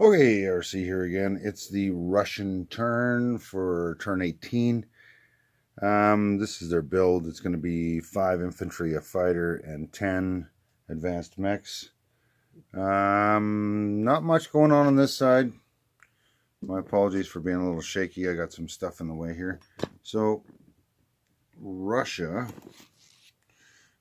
Okay, RC here again. It's the Russian turn for turn 18. This is their build. It's going to be 5 infantry, a fighter, and 10 advanced mechs. Not much going on this side. My apologies for being a little shaky. I got some stuff in the way here. So, Russia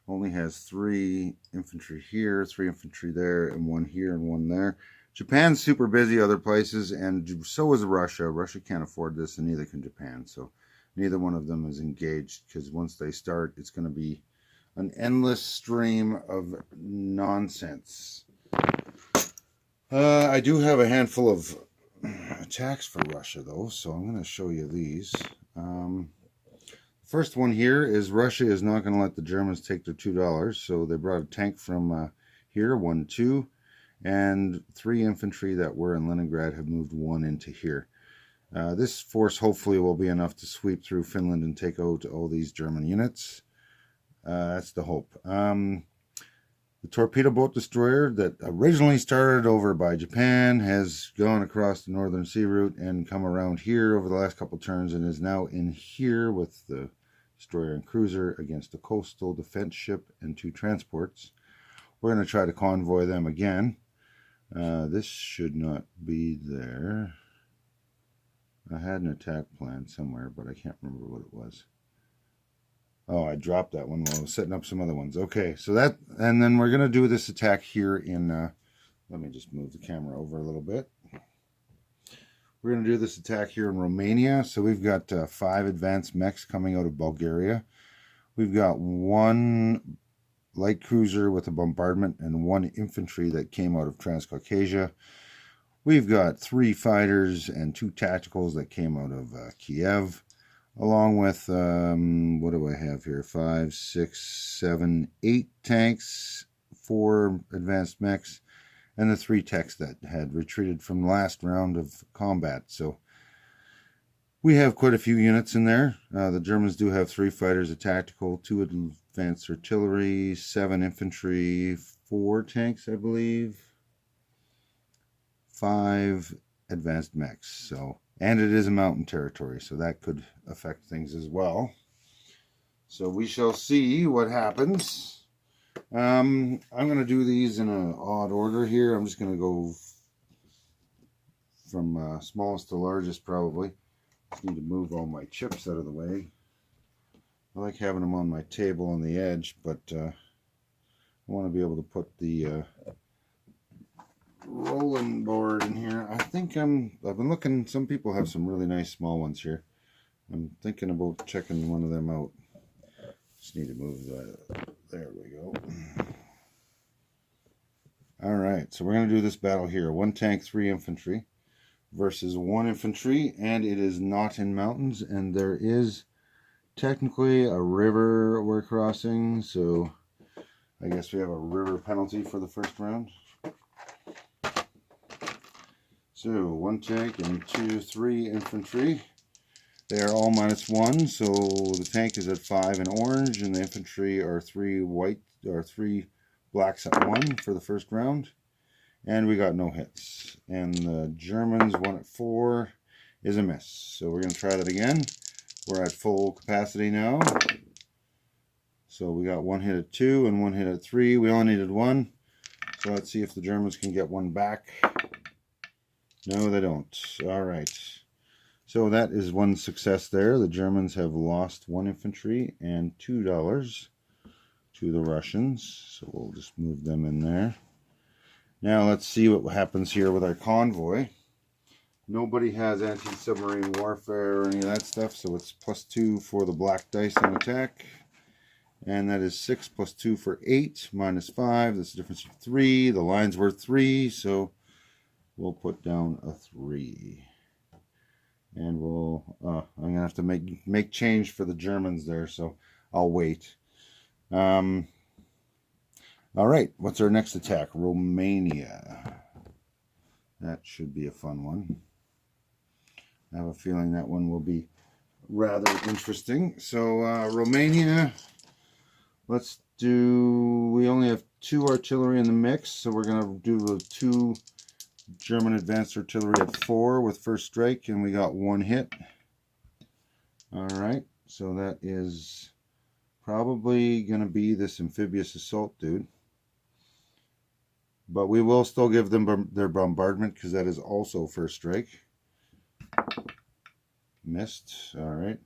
only has 3 infantry here, 3 infantry there, and 1 here and 1 there. Japan's super busy other places, and so is Russia. Russia can't afford this, and neither can Japan. So neither one of them is engaged, because once they start, it's going to be an endless stream of nonsense. I do have a handful of attacks for Russia, though, so I'm going to show you these. First one here is Russia is not going to let the Germans take their $2, so they brought a tank from here, 1, 2. And 3 infantry that were in Leningrad have moved 1 into here. This force hopefully will be enough to sweep through Finland and take out all these German units. That's the hope. The torpedo boat destroyer that originally started over by Japan has gone across the northern sea route and come around here over the last couple turns and is now in here with the destroyer and cruiser against a coastal defense ship and 2 transports. We're going to try to convoy them again. This should not be there. I had an attack plan somewhere, but I can't remember what it was. Oh, I dropped that one while I was setting up some other ones. Okay, so that, and then we're going to do this attack here in, let me just move the camera over a little bit. We're going to do this attack here in Romania. So we've got 5 advanced mechs coming out of Bulgaria. We've got 1 light cruiser with a bombardment and 1 infantry that came out of Transcaucasia. We've got 3 fighters and 2 tacticals that came out of Kiev, along with, what do I have here? 5, 6, 7, 8 tanks, 4 advanced mechs, and the 3 techs that had retreated from the last round of combat. So we have quite a few units in there. The Germans do have 3 fighters, a tactical, 2 advanced artillery, 7 infantry, 4 tanks, I believe, 5 advanced mechs. So, and it is a mountain territory, so that could affect things as well. So we shall see what happens. I'm going to do these in an odd order here. I'm just going to go from smallest to largest probably. Just need to move all my chips out of the way. I like having them on my table on the edge, but I want to be able to put the rolling board in here. I think I've been looking, some people have some really nice small ones here. I'm thinking about checking one of them out. Just need to move that. There we go. Alright, so we're going to do this battle here. 1 tank, 3 infantry versus 1 infantry, and it is not in mountains, and there is technically a river we're crossing, so I guess we have a river penalty for the first round. So 1 tank and 2, 3 infantry. They are all -1, so the tank is at 5 in orange, and the infantry are 3 white, or 3 blacks at 1 for the first round. And we got no hits. And the Germans, 1 at 4 is a miss. So we're going to try that again. We're at full capacity now. So we got 1 hit at 2 and 1 hit at 3. We only needed 1. So let's see if the Germans can get 1 back. No, they don't. Alright. So that is 1 success there. The Germans have lost 1 infantry and $2 to the Russians. So we'll just move them in there. Now let's see what happens here with our convoy. Nobody has anti-submarine warfare or any of that stuff, so it's +2 for the black dice on attack. And that is 6 + 2 for 8, -5. That's a difference of 3. The line's worth 3, so we'll put down a 3. And we'll, I'm going to have to make change for the Germans there, so I'll wait. Alright, what's our next attack? Romania. That should be a fun one. I have a feeling that one will be rather interesting. So, Romania, let's do, we only have 2 artillery in the mix, so we're going to do the 2 German advanced artillery at 4 with first strike, and we got 1 hit. Alright, so that is probably going to be this amphibious assault dude. But we will still give them their bombardment because that is also first strike. Missed. Alright.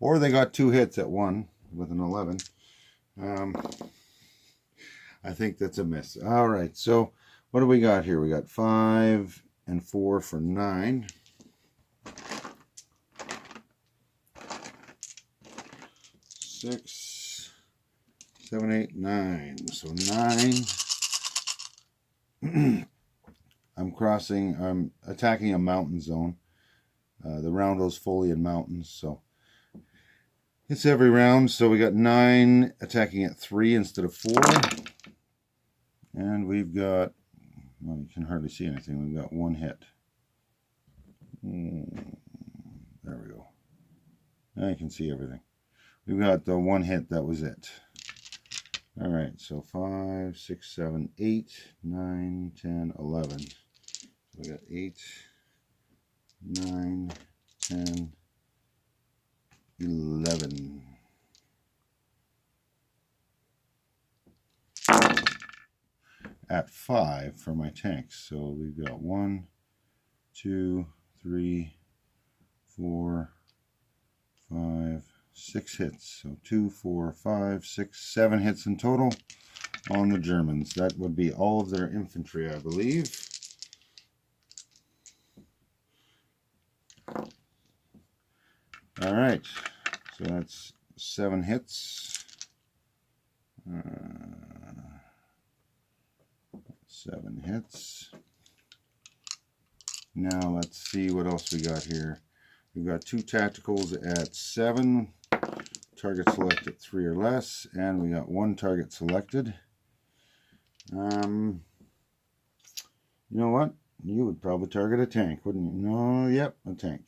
Or they got 2 hits at 1 with an 11. I think that's a miss. Alright, so what do we got here? We got 5 and 4 for 9. 6, 7, 8, 9. So 9. I'm attacking a mountain zone. The round goes fully in mountains, so it's every round. So we got 9 attacking at 3 instead of 4. And we've got, well, you can hardly see anything. We've got 1 hit. There we go. Now you can see everything. We've got the 1 hit, that was it. Alright, so 5, 6, 7, 8, 9, 10, 11. So we got 8, 9, 10, 11. At 5 for my tanks. So we've got 1, 2, 3, 4, 5, 6 hits. So 2, 4, 5, 6, 7 hits in total on the Germans. That would be all of their infantry, I believe. All right, so that's 7 hits. 7 hits. Now let's see what else we got here. We've got 2 tacticals at 7. Target select at 3 or less, and we got 1 target selected. You know what? You would probably target a tank, wouldn't you? No, yep, a tank.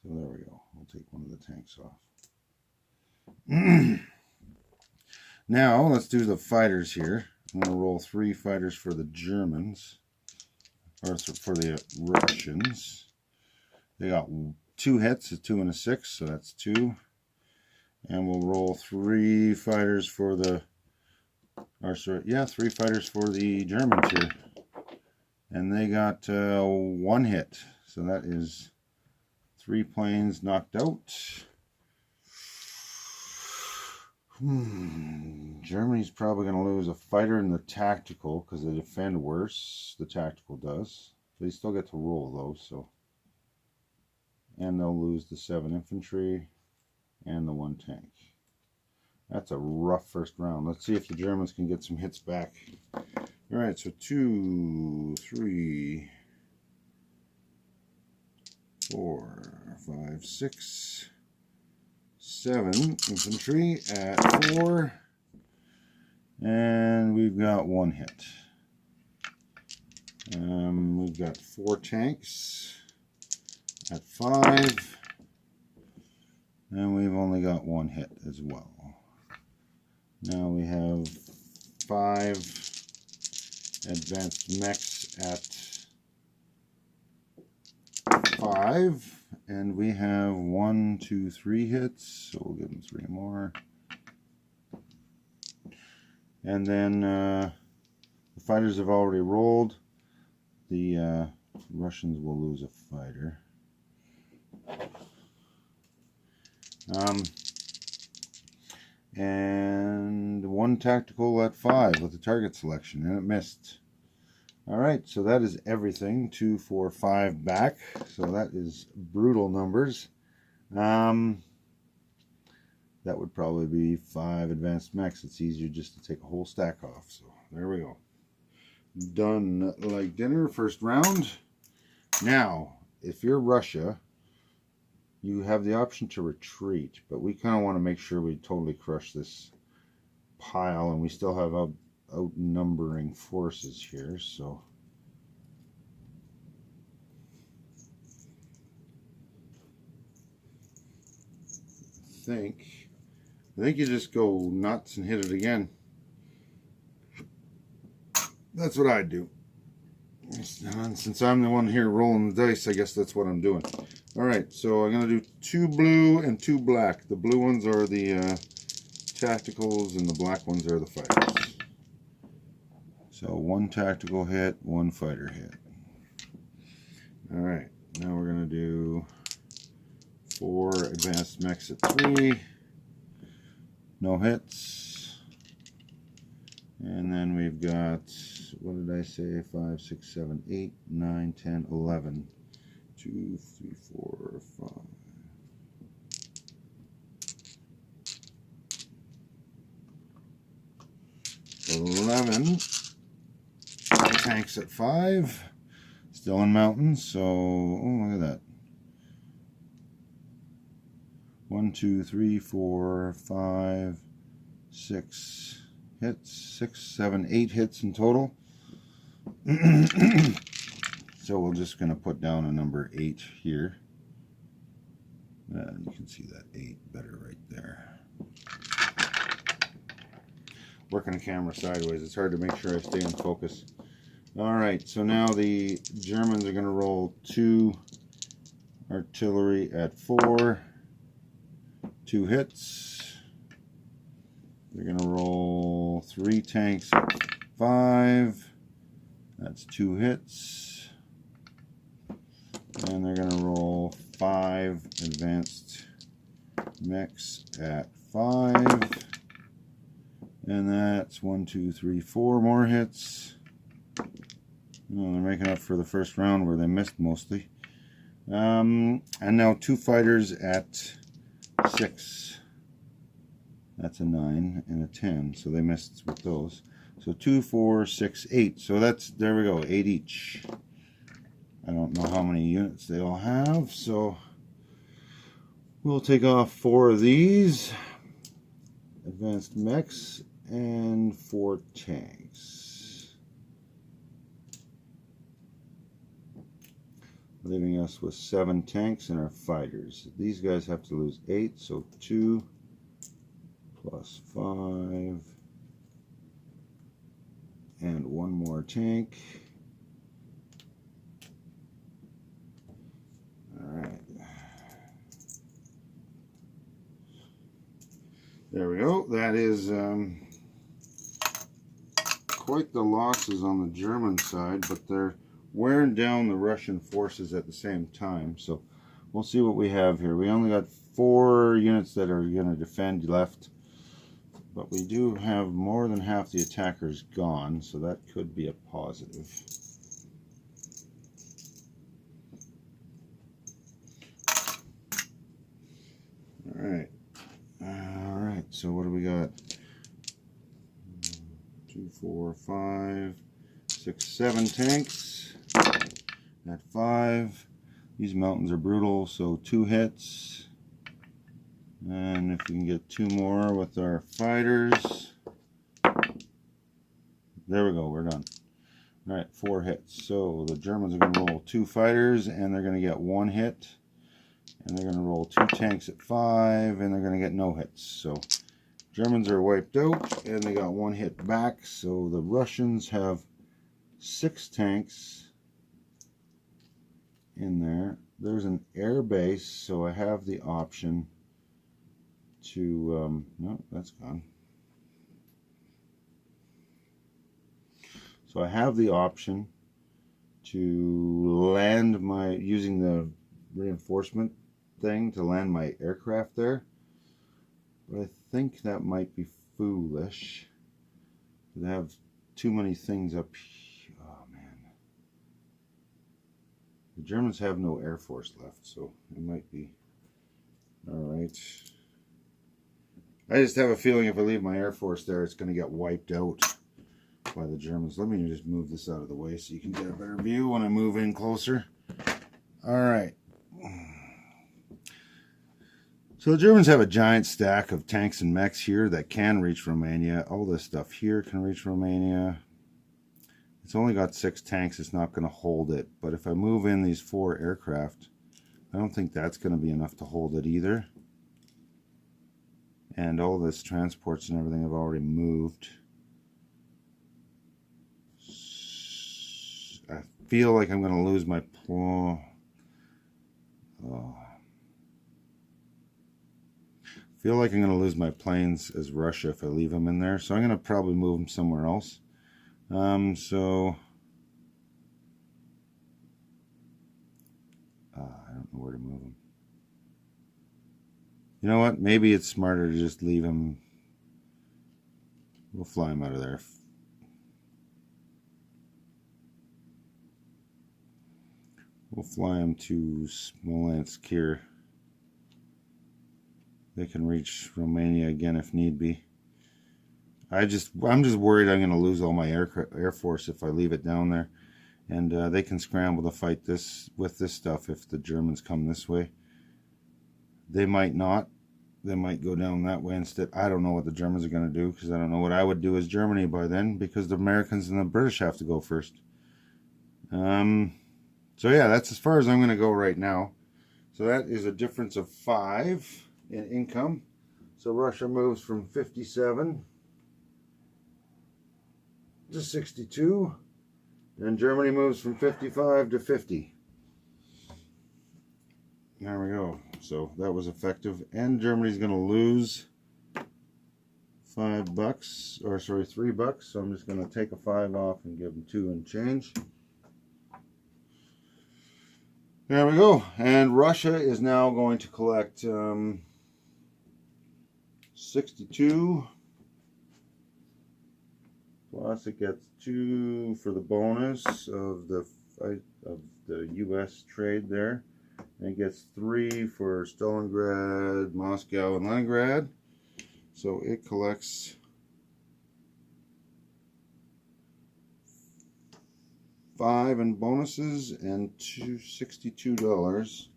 So there we go. We'll take one of the tanks off. Now let's do the fighters here. I'm going to roll 3 fighters for the Germans, or for the Russians. They got 2 hits, a 2 and a 6, so that's 2. And we'll roll 3 fighters for the, 3 fighters for the Germans here. And they got 1 hit, so that is 3 planes knocked out. Germany's probably going to lose a fighter in the tactical because they defend worse. The tactical does. They still get to roll those, so. And they'll lose the 7 infantry and the 1 tank. That's a rough first round. Let's see if the Germans can get some hits back. Alright, so 2, 3, 4, 5, 6, 7 infantry at 4. And we've got 1 hit. We've got 4 tanks at 5. And we've only got 1 hit as well. Now we have 5 advanced mechs at 5. And we have 1, 2, 3 hits. So we'll give them 3 more. And then the fighters have already rolled. The Russians will lose a fighter. And 1 tactical at 5 with the target selection, and it missed. Alright, so that is everything. 2, 4, 5 back. So that is brutal numbers. That would probably be 5 advanced mechs. It's easier just to take a whole stack off. So there we go. Done like dinner, first round. Now, if you're Russia, you have the option to retreat, but we kind of want to make sure we totally crush this pile, and we still have outnumbering forces here, so I think you just go nuts and hit it again. That's what I'd do. And since I'm the one here rolling the dice, I guess that's what I'm doing. Alright, so I'm going to do 2 blue and 2 black. The blue ones are the tacticals and the black ones are the fighters. So 1 tactical hit, 1 fighter hit. Alright, now we're going to do 4 advanced mechs at 3. No hits. And then we've got, what did I say? 5, 6, 7, 8, 9, 10, 11. 2, 3, 4, 5. 11 tanks at 5. Still in mountains, so oh, look at that. 1, 2, 3, 4, 5, 6 hits, 6, 7, 8 hits in total. So we're just going to put down a number 8 here. And you can see that 8 better right there. Working the camera sideways, it's hard to make sure I stay in focus. Alright, so now the Germans are going to roll 2 artillery at 4. 2 hits. They're going to roll 3 tanks at 5. That's 2 hits. And they're going to roll 5 advanced mechs at 5. And that's 1, 2, 3, 4 more hits. Well, they're making up for the first round where they missed mostly. And now 2 fighters at 6. That's a 9 and a 10. So they missed with those. So 2, 4, 6, 8. So that's, there we go, 8 each. I don't know how many units they all have. So we'll take off 4 of these advanced mechs and 4 tanks, leaving us with 7 tanks and our fighters. These guys have to lose 8, so 2 plus 5 and 1 more tank. Alright, there we go. That is quite the losses on the German side, but they're wearing down the Russian forces at the same time. So we'll see what we have here. We only got 4 units that are going to defend left, but we do have more than half the attackers gone, so that could be a positive. Alright, so what do we got? 2, 4, 5, 6, 7 tanks at 5. These mountains are brutal, so 2 hits. And if we can get 2 more with our fighters. There we go, we're done. Alright, 4 hits. So the Germans are going to roll 2 fighters and they're going to get 1 hit. And they're going to roll 2 tanks at 5 and they're going to get no hits. So Germans are wiped out and they got 1 hit back. So the Russians have 6 tanks in there. There's an air base, so I have the option to no, that's gone. So I have the option to land my, using the reinforcement thing to land my aircraft there, but I think that might be foolish. They have too many things up here. Oh man, the Germans have no air force left, so it might be alright. I just have a feeling if I leave my air force there, it's going to get wiped out by the Germans. Let me just move this out of the way so you can get a better view when I move in closer. Alright, so the Germans have a giant stack of tanks and mechs here that can reach Romania. All this stuff here can reach Romania. It's only got 6 tanks. It's not going to hold it. But if I move in these 4 aircraft, I don't think that's going to be enough to hold it either. And all this transports and everything have already moved. feel like I'm going to lose my feel like I'm going to lose my planes as Russia if I leave them in there. So I'm going to probably move them somewhere else. So I don't know where to move them. You know what? Maybe it's smarter to just leave them. We'll fly them out of there. We'll fly them to Smolensk here. They can reach Romania again if need be. I'm just worried I'm going to lose all my air force if I leave it down there, and they can scramble to fight this with this stuff if the Germans come this way. They might not. They might go down that way instead. I don't know what the Germans are going to do, because I don't know what I would do as Germany by then, because the Americans and the British have to go first. So yeah, that's as far as I'm going to go right now. So that is a difference of 5 in income. So Russia moves from 57 to 62, and Germany moves from 55 to 50. There we go. So that was effective, and Germany's going to lose $5, or sorry, $3. So I'm just going to take a 5 off and give them 2 and change. There we go. And Russia is now going to collect 62. Plus it gets 2 for the bonus of the U.S. trade there. And it gets 3 for Stalingrad, Moscow, and Leningrad. So it collects 5 in bonuses and $62.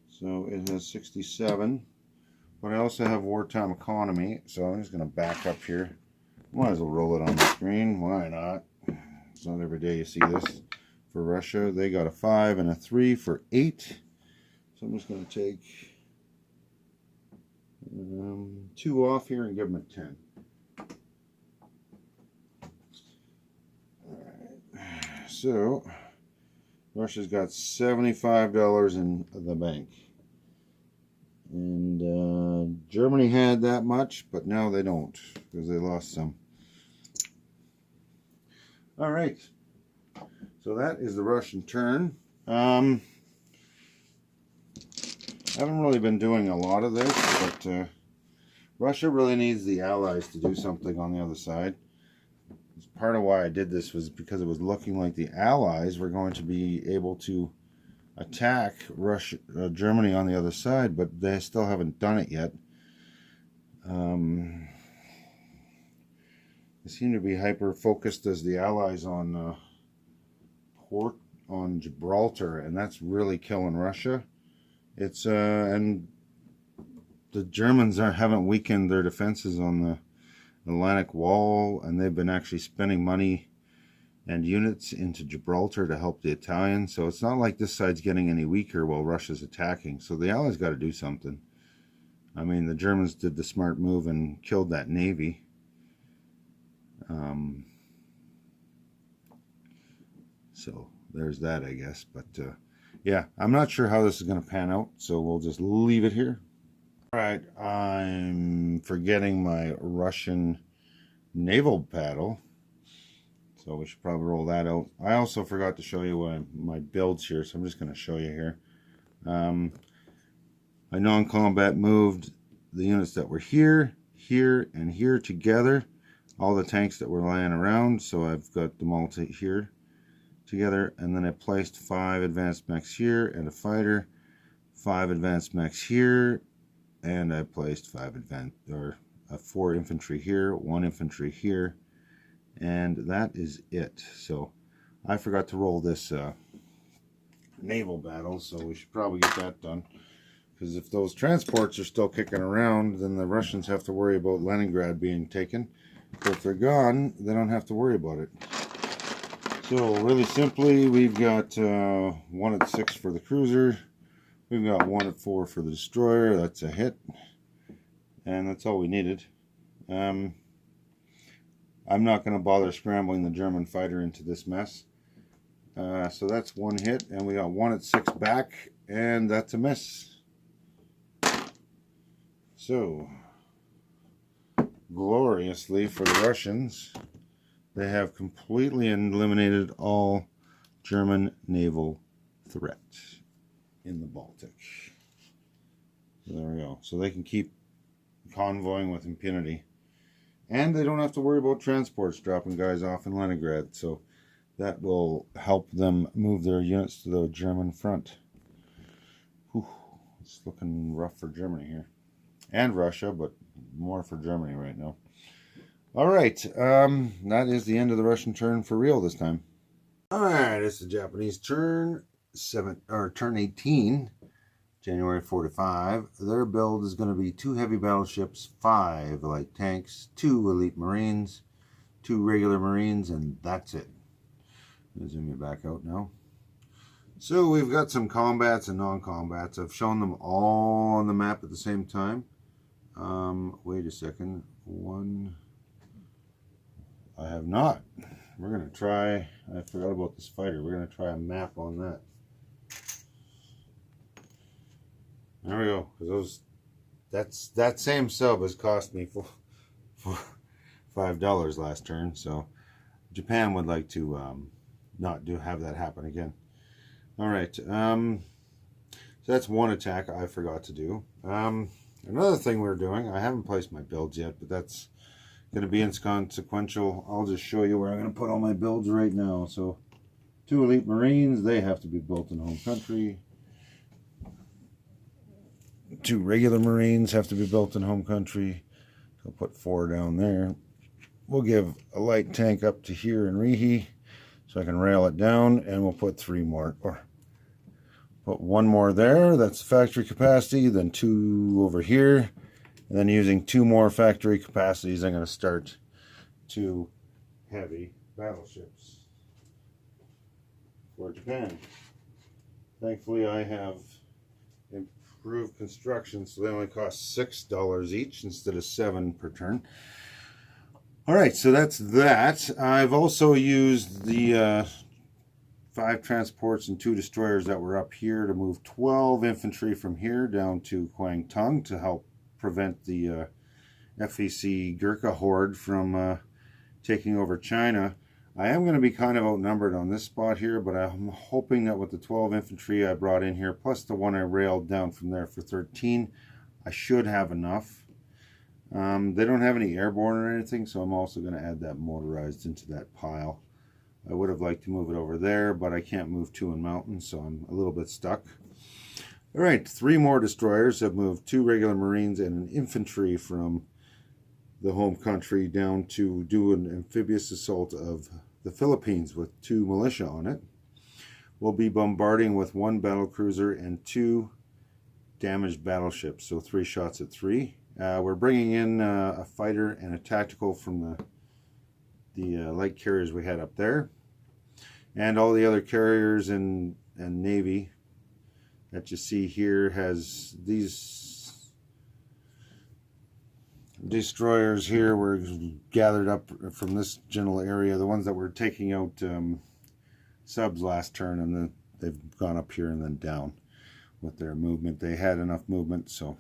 So it has 67. But I also have wartime economy, so I'm just going to back up here. Might as well roll it on the screen. Why not? It's not every day you see this. For Russia, they got a 5 and a 3 for 8. So I'm just going to take 2 off here and give them a 10. So, Russia's got $75 in the bank. And Germany had that much, but now they don't, because they lost some. Alright, so that is the Russian turn. I haven't really been doing a lot of this, but Russia really needs the Allies to do something on the other side. Part of why I did this was because it was looking like the Allies were going to be able to attack Germany on the other side, but they still haven't done it yet. They seem to be hyper focused as the Allies on Gibraltar, and that's really killing Russia. It's and the Germans haven't weakened their defenses on the Atlantic Wall, and they've been actually spending money and units into Gibraltar to help the Italians. So it's not like this side's getting any weaker while Russia's attacking. So the Allies got to do something. I mean, the Germans did the smart move and killed that navy. So there's that, I guess. But yeah, I'm not sure how this is going to pan out, so we'll just leave it here. Alright, I'm forgetting my Russian Naval Battle, so we should probably roll that out. I also forgot to show you my builds here, so I'm just going to show you here. I non-combat moved the units that were here, here, and here together. All the tanks that were lying around, so I've got them all here together. And then I placed 5 advanced mechs here and a fighter, 5 advanced mechs here, and I placed 4 infantry here, 1 infantry here, and that is it. So I forgot to roll this naval battle, so we should probably get that done, because if those transports are still kicking around, then the Russians have to worry about Leningrad being taken. But if they're gone, they don't have to worry about it. So really simply, we've got 1 at 6 for the cruiser. We've got 1 at 4 for the destroyer. That's a hit. And that's all we needed. I'm not going to bother scrambling the German fighter into this mess. So that's one hit, and we got one at 6 back, and that's a miss. So, gloriously for the Russians, they have completely eliminated all German naval threat in the Baltic. So there we go. So they can keep convoying with impunity. And they don't have to worry about transports dropping guys off in Leningrad. So that will help them move their units to the German front. Whew, it's looking rough for Germany here. And Russia, but more for Germany right now. All right, that is the end of the Russian turn for real this time. All right, it's the Japanese turn, turn 18, January 4 to 5. Their build is going to be 2 heavy battleships, 5 light tanks, 2 elite marines, 2 regular marines, and that's it. I'll zoom you back out now. So we've got some combats and non-combats. I've shown them all on the map at the same time. Wait a second. I have not. We're going to try, I forgot about this fighter. We're going to try a map on that. There we go. Because that same sub has cost me for $5 last turn. So Japan would like to not have that happen again. All right. So that's one attack I forgot to do. Another thing we're doing, I haven't placed my builds yet, but that's going to be inconsequential. I'll just show you where I'm going to put all my builds right now. So 2 elite marines, they have to be built in home country. 2 regular marines have to be built in home country. I'll put 4 down there. We'll give a light tank up to here in Rihi so I can rail it down, and we'll put 3 more, or put 1 more there. That's factory capacity, then 2 over here. And then using 2 more factory capacities, I'm going to start 2 heavy battleships for Japan. Thankfully, I have improved construction, so they only cost $6 each instead of $7 per turn. All right, so that's that. I've also used the 5 transports and 2 destroyers that were up here to move 12 infantry from here down to Kwangtung to help prevent the FEC Gurkha horde from taking over China. I am going to be kind of outnumbered on this spot here, but I'm hoping that with the 12 infantry I brought in here, plus the 1 I railed down from there for 13, I should have enough. They don't have any airborne or anything, so I'm also going to add that motorized into that pile. I would have liked to move it over there, but I can't move 2 in mountains, so I'm a little bit stuck. All right, 3 more destroyers have moved 2 regular marines and an infantry from the home country down to do an amphibious assault of the Philippines with 2 militia on it. We'll be bombarding with 1 battle cruiser and 2 damaged battleships, so 3 shots at 3. We're bringing in a fighter and a tactical from the light carriers we had up there, and all the other carriers and Navy that you see here has these destroyers here were gathered up from this general area, the ones that were taking out subs last turn, and then they've gone up here and then down with their movement. They had enough movement, so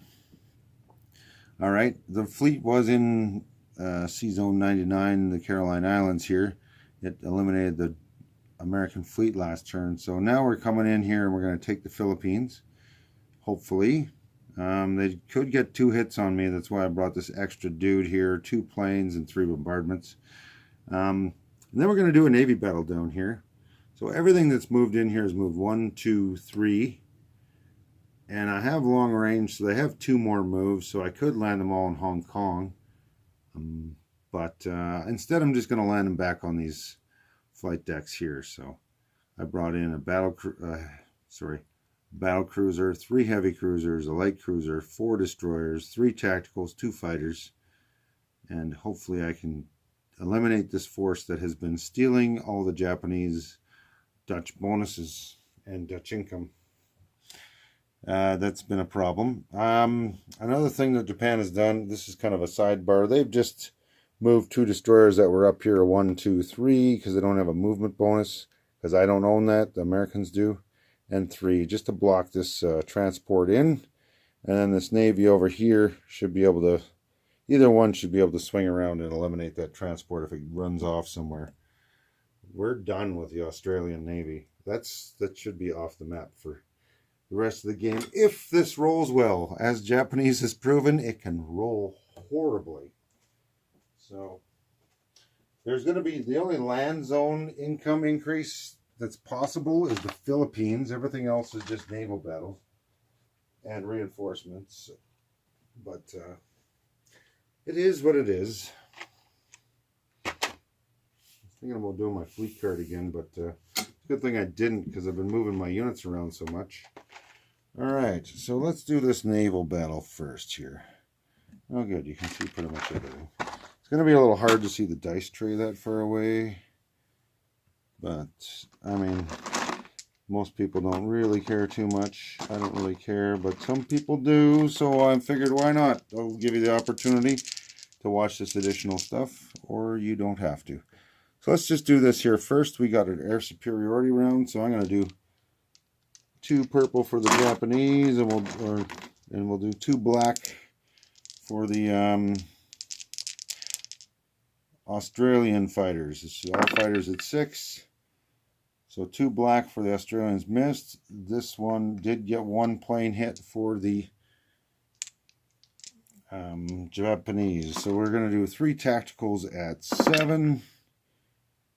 all right. The fleet was in Sea Zone 99, the Caroline Islands here. It eliminated the American fleet last turn. So now we're coming in here and we're going to take the Philippines, hopefully. They could get 2 hits on me. That's why I brought this extra dude here, 2 planes and 3 bombardments. And then we're going to do a Navy battle down here. So everything that's moved in here is moved 1, 2, 3. And I have long range, so they have 2 more moves, so I could land them all in Hong Kong. But instead, I'm just going to land them back on these flight decks here. So I brought in a battle cruiser, 3 heavy cruisers, a light cruiser, 4 destroyers, 3 tacticals, 2 fighters, and hopefully I can eliminate this force that has been stealing all the Japanese Dutch bonuses and Dutch income. That's been a problem. Another thing that Japan has done, this is kind of a sidebar, they've just moved 2 destroyers that were up here, 1, 2, 3, because they don't have a movement bonus, because I don't own that. The Americans do. And 3 just to block this transport in. And then this Navy over here should be able to, either one should be able to swing around and eliminate that transport if it runs off somewhere. We're done with the Australian Navy. That should be off the map for the rest of the game. If this rolls well, as Japanese has proven, it can roll horribly. So there's going to be the only land zone income increase that's possible is the Philippines. Everything else is just naval battles and reinforcements. But it is what it is. I was thinking about doing my fleet card again, but it's a good thing I didn't because I've been moving my units around so much. Alright, so let's do this naval battle first here. Oh good, you can see pretty much everything. It's going to be a little hard to see the dice tray that far away. But, I mean, most people don't really care too much. I don't really care, but some people do. So I figured, why not? I'll give you the opportunity to watch this additional stuff, or you don't have to. So let's just do this here first. We got an air superiority round, so I'm going to do 2 purple for the Japanese, and we'll do 2 black for the Australian fighters. It's all fighters at 6. So 2 black for the Australians missed. This one did get 1 plane hit for the Japanese. So we're going to do 3 tacticals at 7.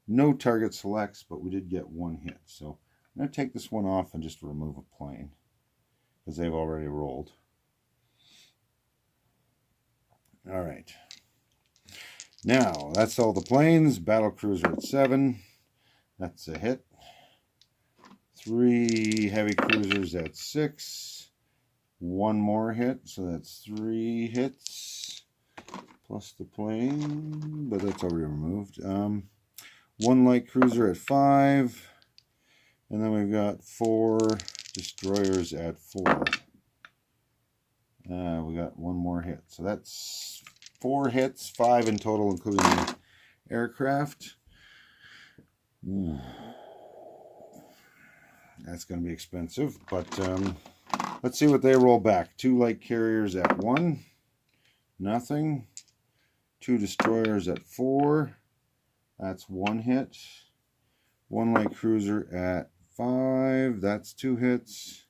No target selects, but we did get 1 hit. So I'm going to take this one off and just remove a plane because they've already rolled. All right. Now, that's all the planes. Battle cruiser at 7. That's a hit. 3 heavy cruisers at 6. 1 more hit, so that's 3 hits. Plus the plane, but that's already removed. 1 light cruiser at 5. And then we've got 4 destroyers at 4. We got 1 more hit. So that's 4 hits, 5 in total, including the aircraft. That's going to be expensive, but let's see what they roll back. 2 light carriers at 1. Nothing. 2 destroyers at 4. That's 1 hit. 1 light cruiser at 5. That's 2 hits.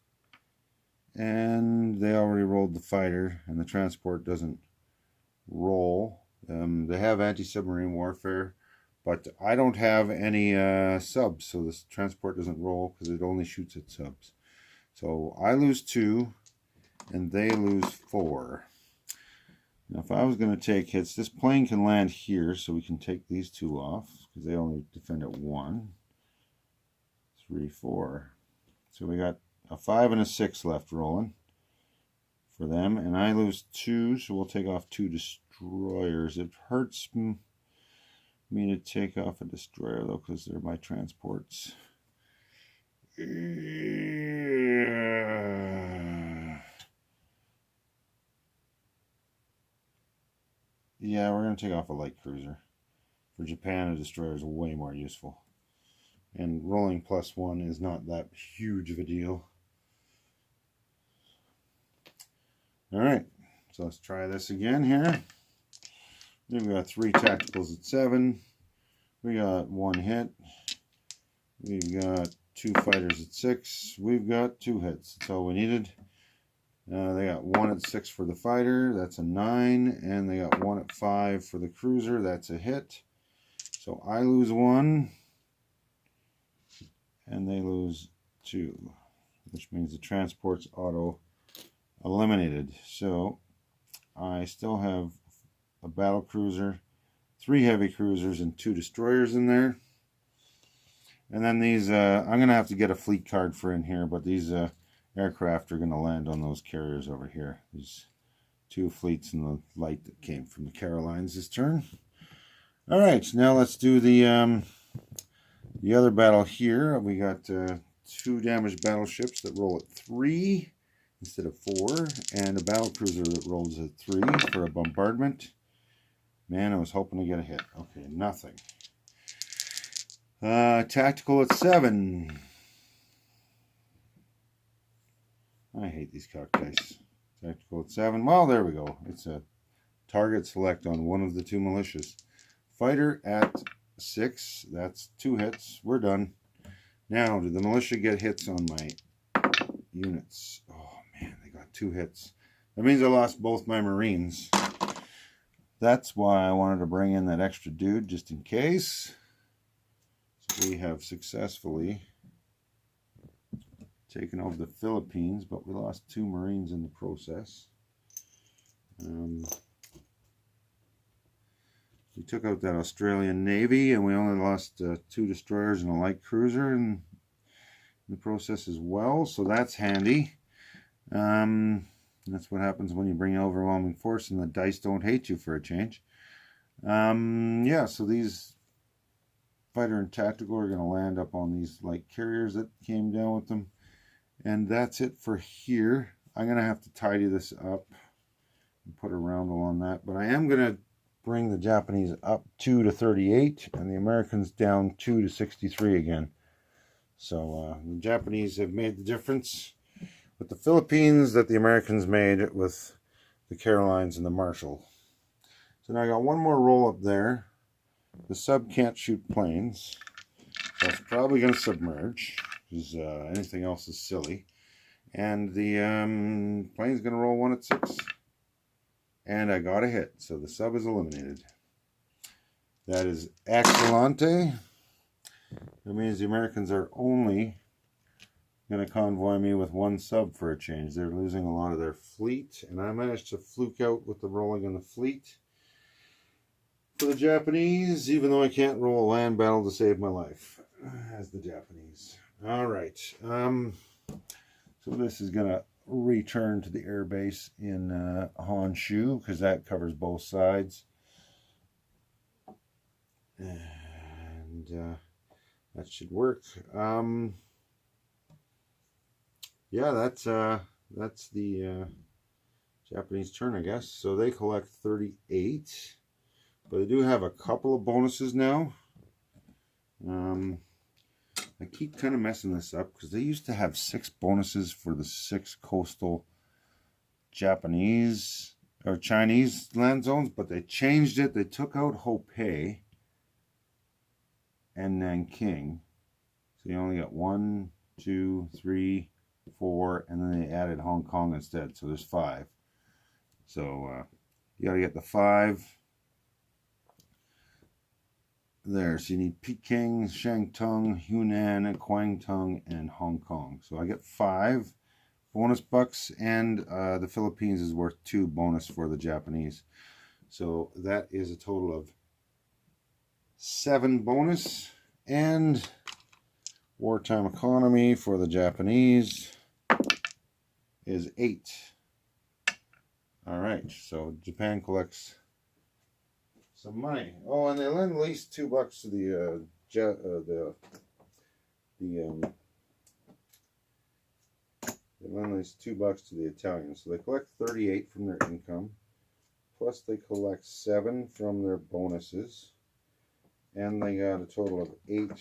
And they already rolled the fighter, and the transport doesn't roll. They have anti-submarine warfare, but I don't have any subs, so this transport doesn't roll because it only shoots at subs. So I lose 2, and they lose 4. Now, if I was going to take hits, this plane can land here, so we can take these 2 off because they only defend at 1, 3, 4. So we got a 5 and a 6 left rolling for them, and I lose 2, so we'll take off 2 destroyers. It hurts me to take off a destroyer though, because they're my transports. Yeah, we're going to take off a light cruiser. For Japan, a destroyer is way more useful. And rolling +1 is not that huge of a deal. Alright, so let's try this again here. We've got 3 tacticals at 7. We got 1 hit. We've got 2 fighters at 6. We've got 2 hits. That's all we needed. They got 1 at 6 for the fighter. That's a 9. And they got 1 at 5 for the cruiser. That's a hit. So I lose 1. And they lose 2. Which means the transport's auto eliminated. So I still have a battle cruiser, 3 heavy cruisers, and 2 destroyers in there. And then these, I'm going to have to get a fleet card for in here, but these aircraft are going to land on those carriers over here. These 2 fleets and the light that came from the Carolines this turn. Alright, now let's do the other battle here. We got 2 damaged battleships that roll at 3 instead of 4, and a battle cruiser that rolls at 3 for a bombardment. Man, I was hoping to get a hit. Okay, nothing. Tactical at 7. I hate these cock dice. Tactical at 7. Well, there we go. It's a target select on one of the 2 militias. Fighter at 6. That's 2 hits. We're done. Now, did the militia get hits on my units? Oh, man, they got 2 hits. That means I lost both my Marines. That's why I wanted to bring in that extra dude, just in case. So we have successfully taken over the Philippines, but we lost 2 Marines in the process. We took out that Australian Navy, and we only lost 2 destroyers and a light cruiser in the process as well, so that's handy. That's what happens when you bring overwhelming force and the dice don't hate you for a change. Yeah, so these fighter and tactical are going to land up on these light carriers that came down with them. And that's it for here. I'm going to have to tidy this up and put a roundel on that. But I am going to bring the Japanese up 2 to 38 and the Americans down 2 to 63 again. So the Japanese have made the difference with the Philippines that the Americans made with the Carolines and the Marshall. So now I got one more roll up there. The sub can't shoot planes, so it's probably going to submerge, because anything else is silly. And the plane's going to roll 1 at 6. And I got a hit, so the sub is eliminated. That is excellente. That means the Americans are only going to convoy me with 1 sub for a change. They're losing a lot of their fleet, and I managed to fluke out with the rolling in the fleet for the Japanese, even though I can't roll a land battle to save my life as the Japanese. All right. So this is going to return to the air base in Honshu, because that covers both sides. And that should work. Yeah, that's the Japanese turn, I guess. So they collect 38. But they do have a couple of bonuses now. I keep kind of messing this up because they used to have 6 bonuses for the 6 coastal Japanese or Chinese land zones, but they changed it. They took out Hopei and Nanking. So you only got 1, 2, 3, 4, and then they added Hong Kong instead. So there's 5. So you got to get the 5. There, so you need Peking, Shantung, Hunan, Kwangtung, and Hong Kong. So I get 5 bonus bucks, and the Philippines is worth 2 bonus for the Japanese. So that is a total of 7 bonus, and wartime economy for the Japanese is 8. All right, so Japan collects some money. Oh, and they lend at least $2 to they lend at least $2 to the Italians. So they collect 38 from their income, plus they collect 7 from their bonuses, and they got a total of 8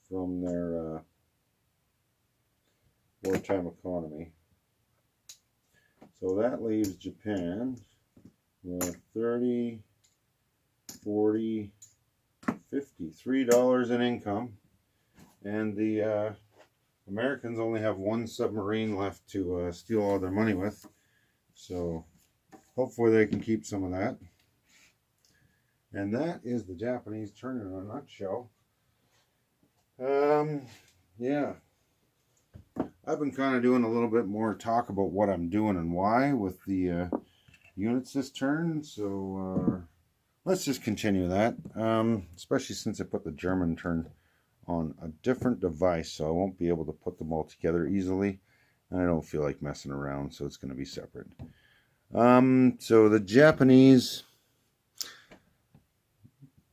from their wartime economy. So that leaves Japan with 30, 40, 50, $3 in income. And the Americans only have 1 submarine left to steal all their money with. So hopefully they can keep some of that. And that is the Japanese turn in a nutshell. Yeah. I've been kind of doing a little bit more talk about what I'm doing and why with the units this turn. So let's just continue that. Especially since I put the German turn on a different device, so I won't be able to put them all together easily. And I don't feel like messing around, so it's going to be separate. So the Japanese,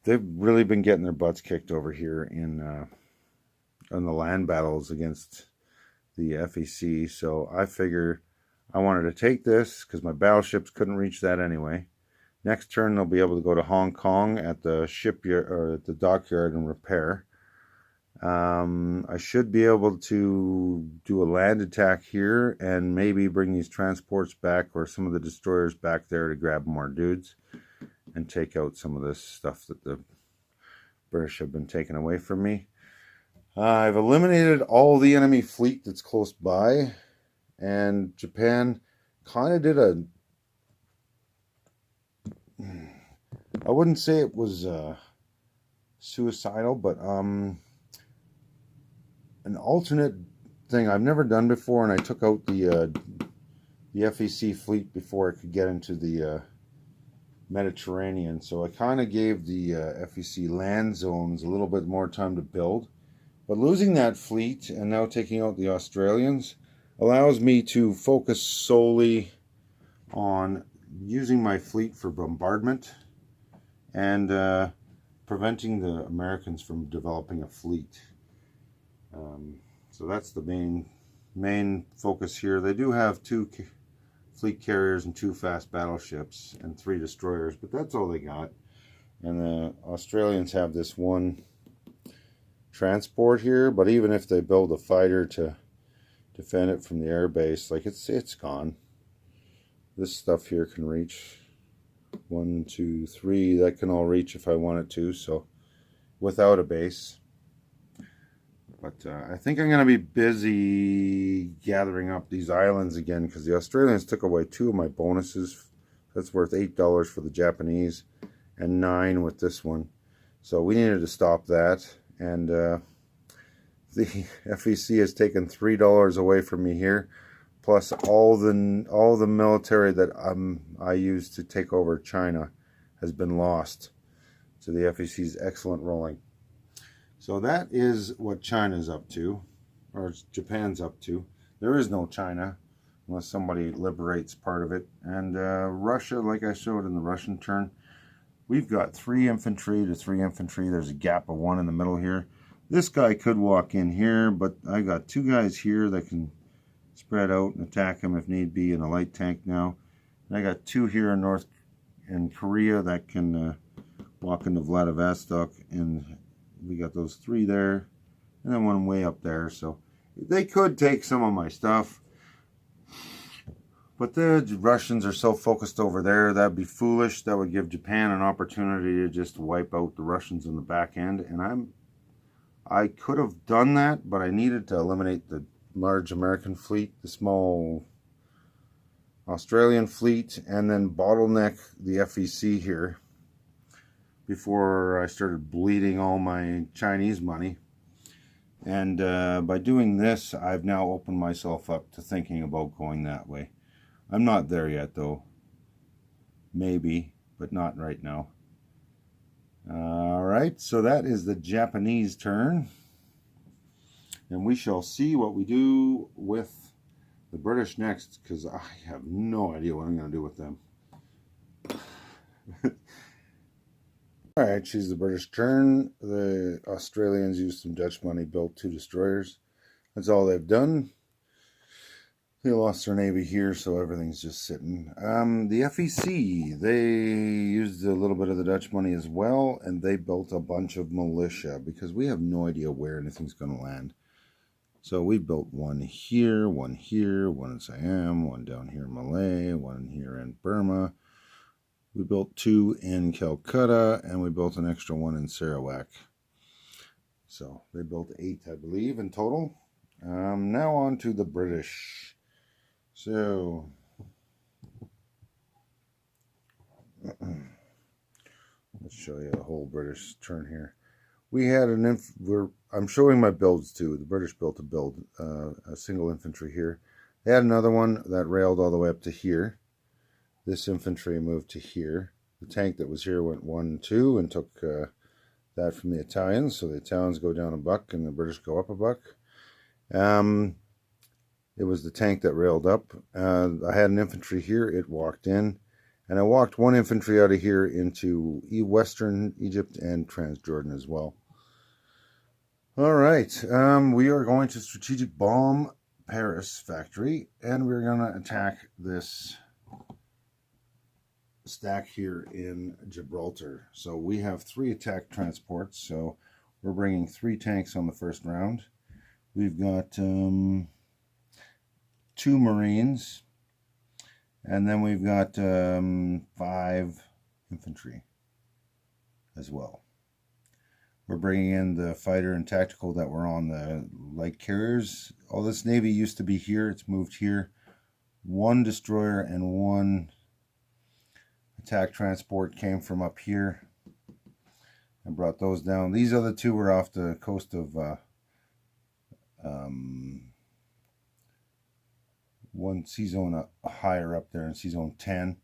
they've really been getting their butts kicked over here in on the land battles against the FEC, so I figure I wanted to take this because my battleships couldn't reach that anyway. Next turn, they'll be able to go to Hong Kong at the shipyard or at the dockyard and repair. I should be able to do a land attack here and maybe bring these transports back or some of the destroyers back there to grab more dudes and take out some of this stuff that the British have been taking away from me. I've eliminated all the enemy fleet that's close by, and Japan kind of did a... I wouldn't say it was suicidal, but an alternate thing I've never done before, and I took out the FEC fleet before I could get into the Mediterranean. So I kind of gave the FEC land zones a little bit more time to build. But losing that fleet and now taking out the Australians allows me to focus solely on using my fleet for bombardment and preventing the Americans from developing a fleet. So that's the main focus here. They do have 2 fleet carriers and 2 fast battleships and 3 destroyers, but that's all they got. And the Australians have this 1 transport here, but even if they build a fighter to defend it from the air base, like it's gone. This stuff here can reach 1, 2, 3. That can all reach if I want it to, so without a base. But I think I'm going to be busy gathering up these islands again because the Australians took away 2 of my bonuses. That's worth $8 for the Japanese and 9 with this one. So we needed to stop that. And the FEC has taken $3 away from me here, plus all the military that I used to take over China has been lost to the FEC's excellent rolling. So that is what China's up to, or Japan's up to. There is no China unless somebody liberates part of it. And Russia, like I showed in the Russian turn, we've got 3 infantry to 3 infantry. There's a gap of 1 in the middle here. This guy could walk in here, but I got 2 guys here that can spread out and attack him if need be in a light tank now. And I got 2 here in Korea that can walk into Vladivostok, and we got those 3 there, and then 1 way up there. So they could take some of my stuff. But the Russians are so focused over there, that'd be foolish. That would give Japan an opportunity to just wipe out the Russians in the back end. And I could have done that, but I needed to eliminate the large American fleet, the small Australian fleet, and then bottleneck the FEC here before I started bleeding all my Chinese money. And by doing this, I've now opened myself up to thinking about going that way. I'm not there yet, though. Maybe, but not right now. Alright, so that is the Japanese turn. And we shall see what we do with the British next, because I have no idea what I'm going to do with them. Alright, she's the British turn. The Australians used some Dutch money, built 2 destroyers. That's all they've done. They lost their navy here, so everything's just sitting. The FEC, they used a little bit of the Dutch money as well, and they built a bunch of militia, because we have no idea where anything's going to land. So we built 1 here, 1 here, 1 in Siam, 1 down here in Malay, 1 here in Burma. We built 2 in Calcutta, and we built an extra 1 in Sarawak. So they built 8, I believe, in total. Now on to the British. So let's show you the whole British turn here. We had I'm showing my builds too. The British built a single infantry here. They had another one that railed all the way up to here. This infantry moved to here. The tank that was here went 1, 2 and took that from the Italians. So the Italians go down a buck and the British go up a buck. It was the tank that railed up. I had an infantry here. It walked in. And I walked 1 infantry out of here into Western Egypt and Transjordan as well. All right. We are going to strategic bomb Paris factory. And we're going to attack this stack here in Gibraltar. So we have 3 attack transports, so we're bringing 3 tanks on the first round. We've got 2 Marines, and then we've got 5 infantry as well. We're bringing in the fighter and tactical that were on the light carriers. All this Navy used to be here. It's moved here. 1 destroyer and 1 attack transport came from up here. I brought those down. These other 2 were off the coast of one sea zone higher up there in sea zone 10.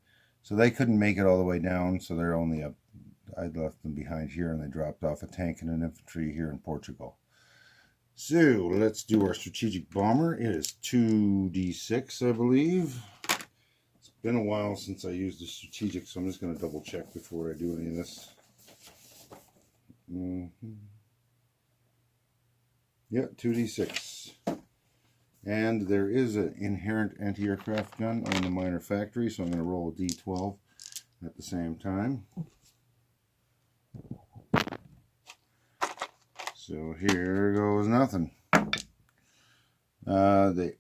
So they couldn't make it all the way down. So they're only up. I left them behind here, and they dropped off a tank and an infantry here in Portugal. So let's do our strategic bomber. It is 2d6, I believe. It's been a while since I used the strategic, so I'm just going to double check before I do any of this. Yeah, 2d6. And there is an inherent anti-aircraft gun on the minor factory, so I'm going to roll a d12 at the same time. So here goes nothing. The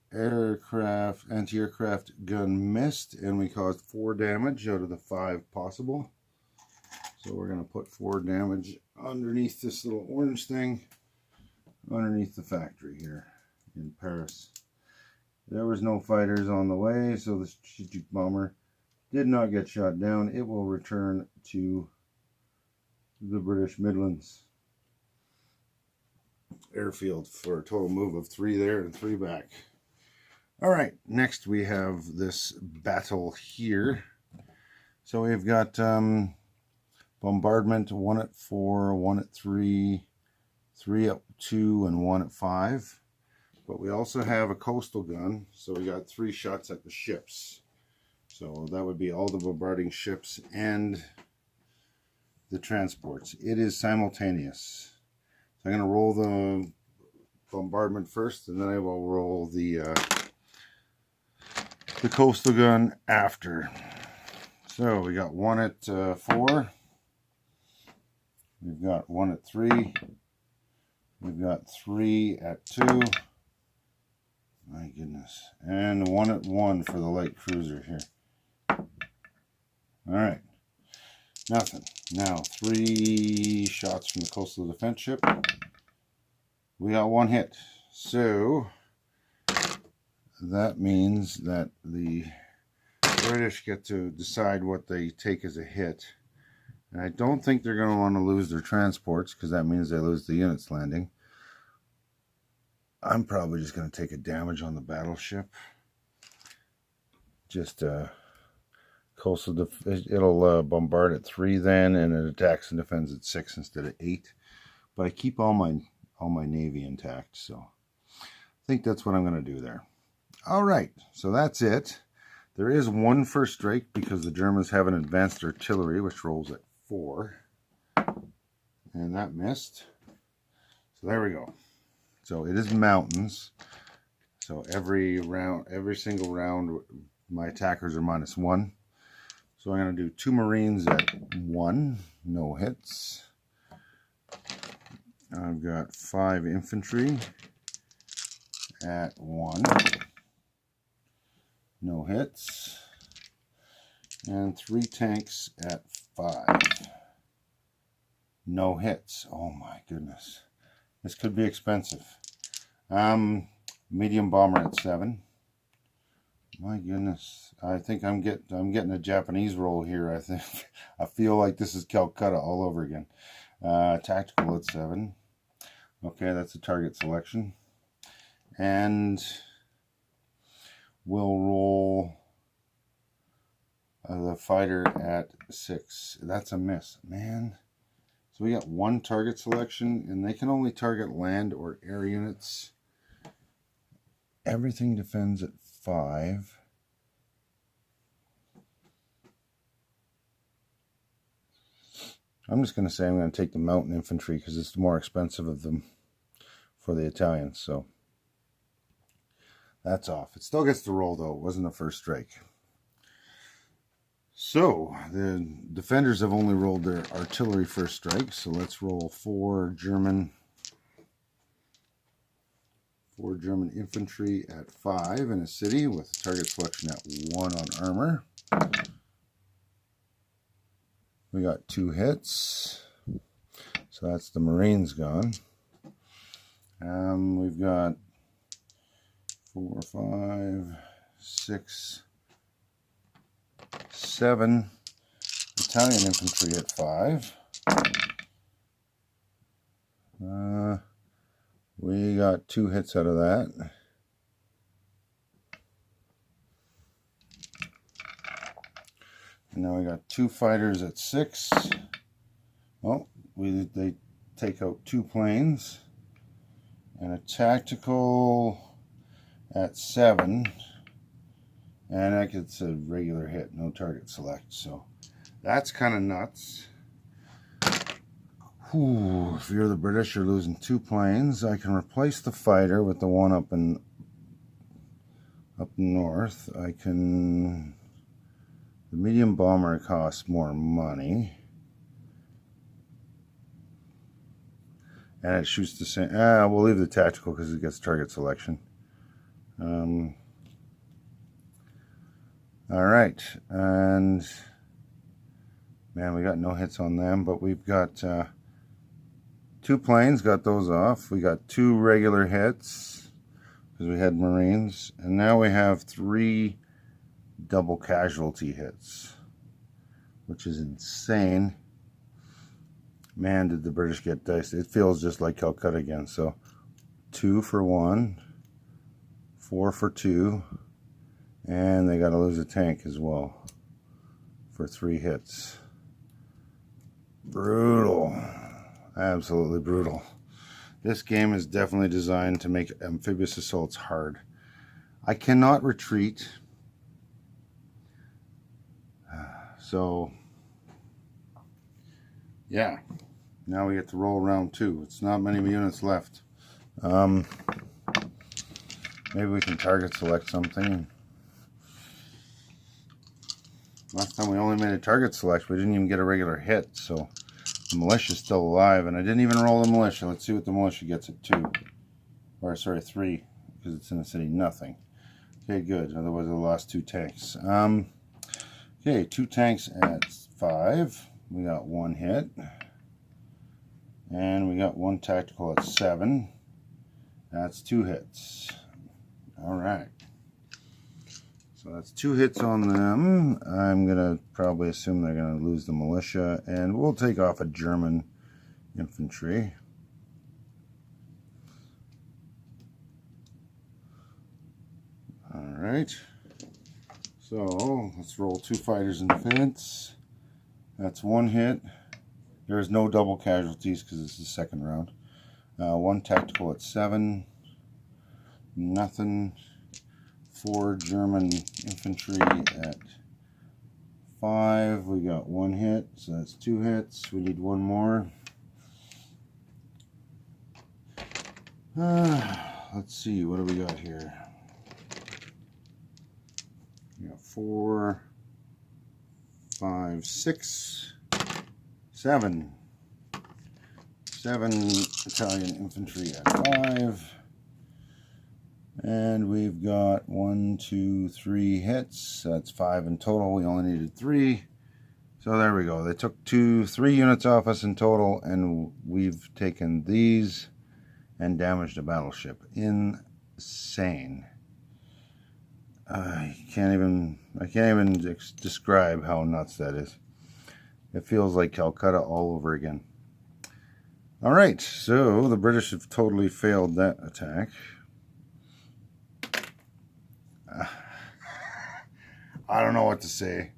anti-aircraft gun missed, and we caused 4 damage out of the 5 possible. So we're going to put 4 damage underneath this little orange thing, underneath the factory here in Paris. There was no fighters on the way, so the strategic bomber did not get shot down. It will return to the British Midlands airfield for a total move of 3 there and 3 back. Alright, next we have this battle here. So we've got bombardment, 1 at 4, 1 at 3, 3 at 2, and 1 at 5. But we also have a coastal gun, so we got 3 shots at the ships. So that would be all the bombarding ships and the transports. It is simultaneous. So I'm going to roll the bombardment first, and then I will roll the coastal gun after. So we got 1 at 4. We've got 1 at 3. We've got 3 at 2. My goodness. And 1 at 1 for the light cruiser here. Alright. Nothing. Now 3 shots from the coastal defense ship. We got 1 hit. So that means that the British get to decide what they take as a hit. And I don't think they're going to want to lose their transports, because that means they lose the units landing. I'm probably just going to take a damage on the battleship. Just coastal it'll bombard at 3 then, and it attacks and defends at 6 instead of 8. But I keep all my navy intact, so I think that's what I'm going to do there. All right, so that's it. There is 1 first strike because the Germans have an advanced artillery, which rolls at 4, and that missed. So there we go. So it is mountains. So every single round, my attackers are -1. So I'm going to do 2 Marines at 1, no hits. I've got 5 infantry at 1, no hits. And 3 tanks at 5, no hits. Oh my goodness. This could be expensive. Medium bomber at 7. My goodness. I think I'm getting a Japanese roll here. I think I feel like this is Calcutta all over again. Tactical at 7. Okay, that's a target selection. And we'll roll the fighter at 6. That's a miss, man. So we got 1 target selection, and they can only target land or air units. Everything defends at 5. I'm just going to say I'm going to take the mountain infantry because it's the more expensive of them for the Italians. So that's off. It still gets the roll, though. It wasn't a first strike. So, the defenders have only rolled their artillery first strike, so let's roll four German infantry at 5 in a city with target selection at 1 on armor. We got 2 hits, so that's the Marines gone. We've got 4, 5, 6, 7 Italian infantry at 5. We got 2 hits out of that. And now we got 2 fighters at 6. Oh, they take out 2 planes. And a tactical at 7. And that gets a regular hit, no target select. So that's kind of nuts. Whew, if you're the British, you're losing 2 planes. I can replace the fighter with the one up north. The medium bomber costs more money. And it shoots the same. We'll leave the tactical because it gets target selection. Alright, and man, we got no hits on them, but we've got 2 planes, got those off. We got 2 regular hits because we had Marines, and now we have 3 double casualty hits, which is insane. Man, did the British get diced. It feels just like Calcutta again. So 2 for 1, 4 for 2, and they got to lose a tank as well for 3 hits. Brutal. Absolutely brutal. This game is definitely designed to make amphibious assaults hard. I cannot retreat. So, yeah. Now we get to roll round 2. It's not many units left. Maybe we can target select something. Last time we only made a target select, we didn't even get a regular hit, so the militia's still alive, and I didn't even roll the militia. Let's see what the militia gets at 2. Or, sorry, 3, because it's in the city. Nothing. Okay, good. Otherwise I lost 2 tanks. Okay, 2 tanks at 5. We got 1 hit. And we got 1 tactical at 7. That's 2 hits. Alright. So that's 2 hits on them. I'm going to probably assume they're going to lose the militia. And we'll take off a German infantry. Alright. So let's roll 2 fighters in defense. That's 1 hit. There is no double casualties because it's the second round. 1 tactical at 7. Nothing. 4 German infantry at 5. We got 1 hit, so that's 2 hits. We need 1 more. Let's see, what do we got here? We got 4, 5, 6, 7. 7 Italian infantry at 5. And we've got 1, 2, 3 hits. That's 5 in total. We only needed 3. So there we go. They took 3 units off us in total, and we've taken these and damaged a battleship. Insane. I can't even describe how nuts that is. It feels like Calcutta all over again. All right, so the British have totally failed that attack. I don't know what to say.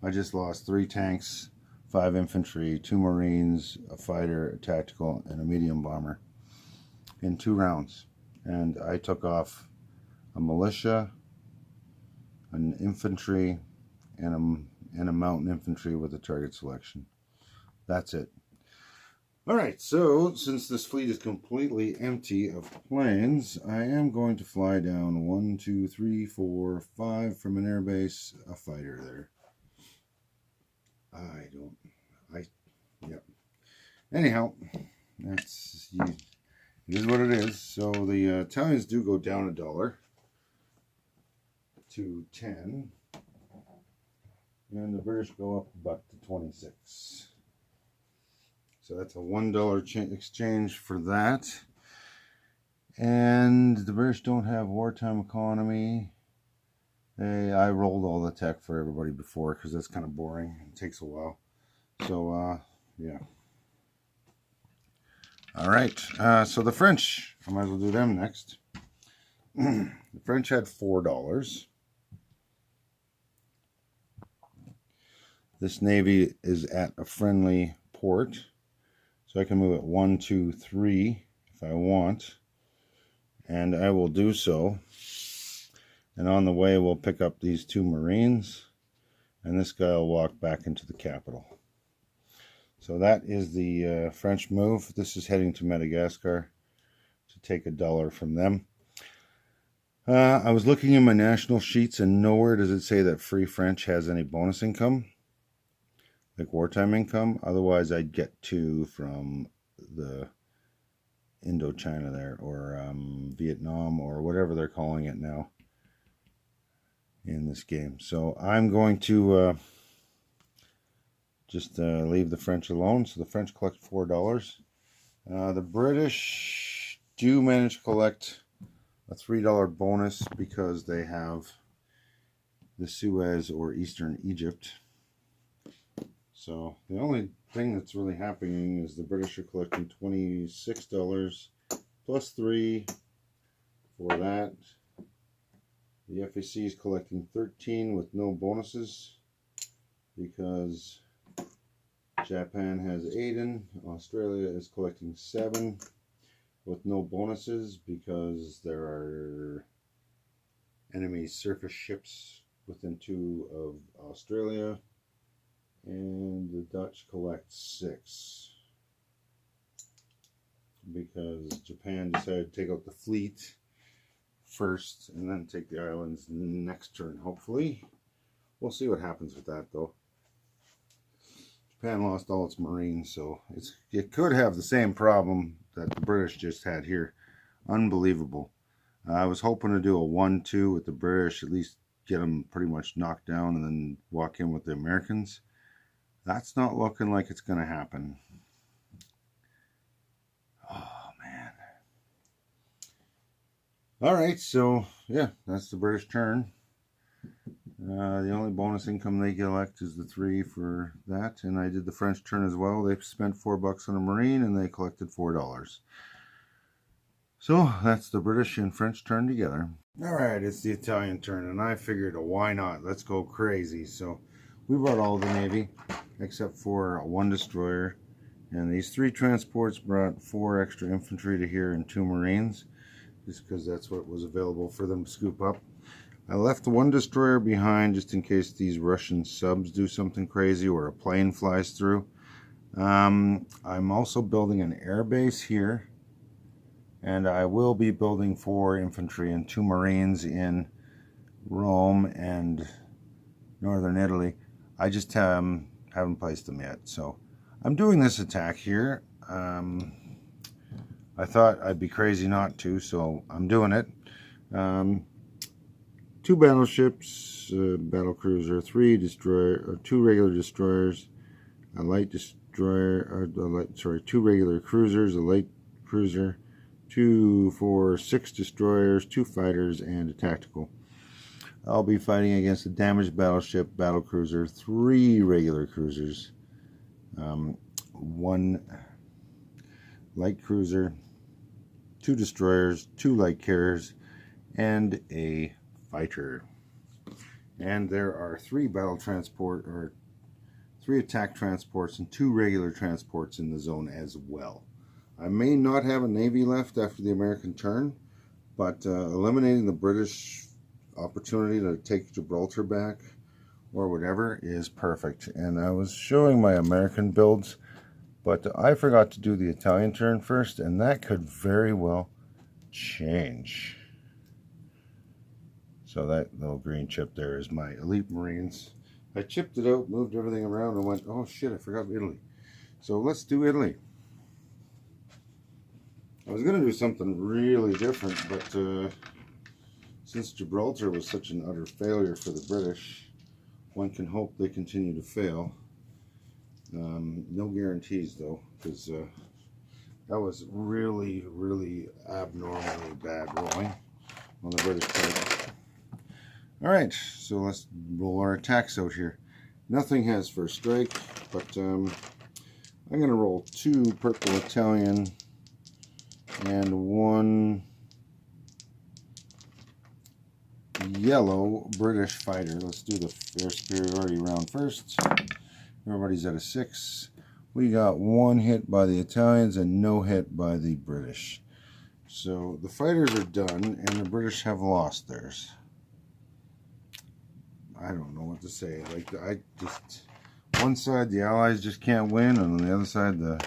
I just lost 3 tanks, 5 infantry, 2 Marines, a fighter, a tactical, and a medium bomber in 2 rounds. And I took off a militia, an infantry, and a mountain infantry with a target selection. That's it. Alright, so since this fleet is completely empty of planes, I am going to fly down 1, 2, 3, 4, 5 from an airbase, a fighter there. Yep. Anyhow, it is what it is. So the Italians do go down $1 to 10, and the British go up a buck to 26. So that's a $1 exchange for that. And the British don't have wartime economy. I rolled all the tech for everybody before because that's kind of boring. It takes a while. So, yeah. All right. So the French, I might as well do them next. The French had $4. This Navy is at a friendly port. So I can move it 1, 2, 3 if I want. And I will do so. And on the way, we'll pick up these 2 Marines. And this guy will walk back into the capital. So that is the French move. This is heading to Madagascar to take $1 from them. I was looking in my national sheets and nowhere does it say that Free French has any bonus income, like wartime income. Otherwise, I'd get 2 from the Indochina there, or Vietnam, or whatever they're calling it now in this game. So I'm going to just leave the French alone. So the French collect $4. The British do manage to collect a $3 bonus because they have the Suez or Eastern Egypt. So the only thing that's really happening is the British are collecting $26 plus 3 for that. The FAC is collecting 13 with no bonuses because Japan has Aden. Australia is collecting 7 with no bonuses because there are enemy surface ships within 2 of Australia. And the Dutch collect 6 because Japan decided to take out the fleet first and then take the islands next turn, hopefully. We'll see what happens with that, though. Japan lost all its Marines, so it could have the same problem that the British just had here. Unbelievable. I was hoping to do a 1-2 with the British, at least get them pretty much knocked down and then walk in with the Americans. That's not looking like it's going to happen. Oh, man. Alright, so, yeah, that's the British turn. The only bonus income they collect is the 3 for that. And I did the French turn as well. They spent $4 on a Marine and they collected $4. So, that's the British and French turn together. Alright, it's the Italian turn. And I figured, why not? Let's go crazy. So, we brought all the Navy except for 1 destroyer, and these 3 transports brought 4 extra infantry to here and 2 Marines, just because that's what was available for them to scoop up. I left the 1 destroyer behind just in case these Russian subs do something crazy or a plane flies through. I'm also building an air base here, and I will be building 4 infantry and 2 Marines in Rome and northern Italy. I just haven't placed them yet. So I'm doing this attack here. I thought I'd be crazy not to, so I'm doing it. 2 battleships, battle cruiser, 2 regular destroyers, a light destroyer, 2 regular cruisers, a light cruiser, 6 destroyers, 2 fighters, and a tactical. I'll be fighting against a damaged battleship, battle cruiser, 3 regular cruisers, 1 light cruiser, 2 destroyers, 2 light carriers, and a fighter. And there are 3 attack transports and 2 regular transports in the zone as well. I may not have a Navy left after the American turn, but eliminating the British opportunity to take Gibraltar back or whatever is perfect. And I was showing my American builds But I forgot to do the Italian turn first, and that could very well change. So that little green chip there is my Elite Marines. I chipped it out, moved everything around, and went, oh shit, I forgot Italy. So let's do Italy. I was going to do something really different, but since Gibraltar was such an utter failure for the British, one can hope they continue to fail. No guarantees though, because that was really, really abnormally bad rolling on the British side. Alright, so let's roll our attacks out here. Nothing has first strike, but I'm going to roll 2 purple Italian and 1 yellow British fighter. Let's do the air superiority round first. Everybody's at a 6. We got 1 hit by the Italians and no hit by the British. So the fighters are done and the British have lost theirs. I don't know what to say. Like, one side the Allies just can't win, and on the other side the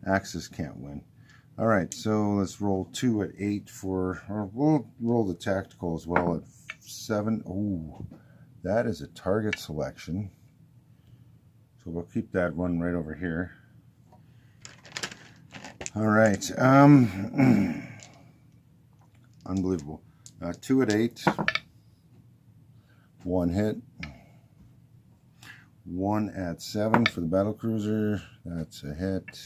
Axis can't win. Alright, so let's roll 2 at 8 for, or we'll roll the tactical as well at 7. Ooh, that is a target selection. So we'll keep that one right over here. Alright, unbelievable. 2 at 8. 1 hit. 1 at 7 for the battlecruiser. That's a hit.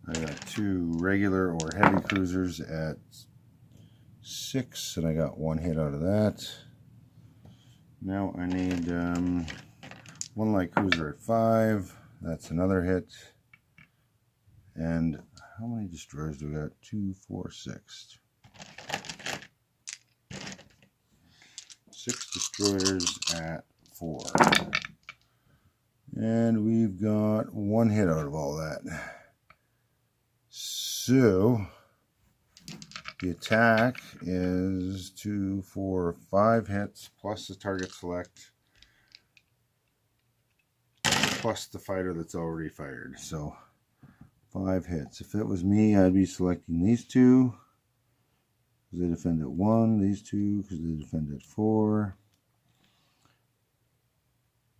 I got 2 regular or heavy cruisers at 6, and I got 1 hit out of that. Now I need 1 light cruiser at 5. That's another hit. And how many destroyers do we got? 2, 4, 6. 6 destroyers at 4. And we've got 1 hit out of all that. So the attack is 2, 4, 5 hits plus the target select plus the fighter that's already fired. So 5 hits. If it was me, I'd be selecting these 2 because they defend at 1, these 2 because they defend at 4,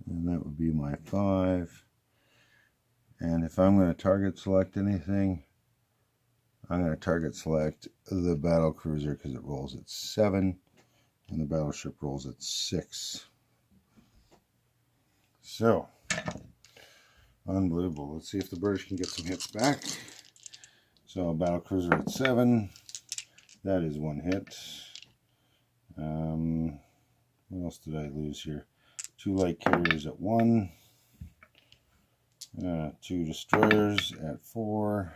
and that would be my 5. And if I'm going to target select anything, I'm going to target select the battle cruiser because it rolls at 7 and the battleship rolls at 6. So unbelievable. Let's see if the British can get some hits back. So battle cruiser at 7. That is 1 hit. What else did I lose here? 2 light carriers at 1. 2 destroyers at 4.